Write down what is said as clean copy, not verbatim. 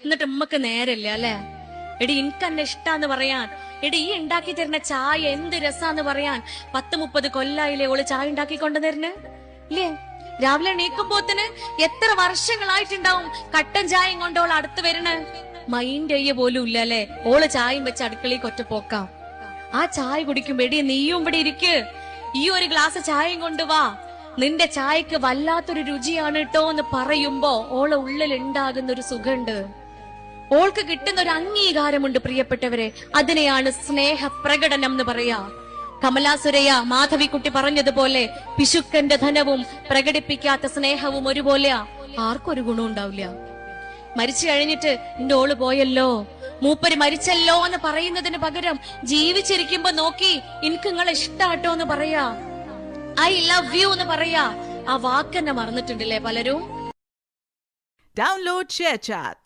എന്നിട്ട് ഉമ്മക്ക് നേരല്ല അല്ലെ? എടി എനിക്കെന്നെ ഇഷ്ടാന്ന് പറയാൻ, എടി ഈ ഉണ്ടാക്കി തരുന്ന ചായ എന്ത് രസാന്ന് പറയാൻ 10-30 കൊല്ലായില്ലേ ഓള് ചായ ഉണ്ടാക്കി കൊണ്ടുവരുന്ന് ഇല്ലേ? രാവിലെ എണീക്കുമ്പോത്തിന് എത്ര വർഷങ്ങളായിട്ടുണ്ടാവും കട്ടൻ ചായയും കൊണ്ട് ഓള് അടുത്ത് വരണ. മൈൻഡ് ചെയ്യ പോലും ഇല്ല അല്ലെ? ഓള് ചായയും വെച്ച് അടുക്കളയിൽ ഒറ്റപ്പോക്കാം. ആ ചായ കുടിക്കുമ്പോ എടി നീയും ഇവിടെ ഇരിക്ക്, ഈ ഒരു ഗ്ലാസ് ചായയും കൊണ്ടുവാ, നിന്റെ ചായക്ക് വല്ലാത്തൊരു രുചിയാണ് കേട്ടോ എന്ന് പറയുമ്പോ ഓളെ ഉള്ളിൽ ഉണ്ടാകുന്ന ഒരു സുഖമുണ്ട്, ഓൾക്ക് കിട്ടുന്ന ഒരു അംഗീകാരമുണ്ട്. പ്രിയപ്പെട്ടവരെ, അതിനെയാണ് സ്നേഹ പ്രകടനം എന്ന് പറയാ. കമലാസുരയ്യ മാധവിക്കുട്ടി പറഞ്ഞതുപോലെ പിശുക്കന്റെ ധനവും പ്രകടിപ്പിക്കാത്ത സ്നേഹവും ഒരുപോലെയാ. ആർക്കൊരു ഗുണം ഉണ്ടാവില്ല. മരിച്ചു കഴിഞ്ഞിട്ട് എന്റെ ഓള് പോയല്ലോ, മൂപ്പര് മരിച്ചല്ലോ എന്ന് പറയുന്നതിന് പകരം ജീവിച്ചിരിക്കുമ്പോ നോക്കി എനിക്ക് നിങ്ങളെ ഇഷ്ടാട്ടോ എന്ന് പറയാ, ഐ ലവ് യു എന്ന് പറയാ. ആ വാക്കെന്നെ മറന്നിട്ടുണ്ടല്ലേ പലരും. Download ShareChat.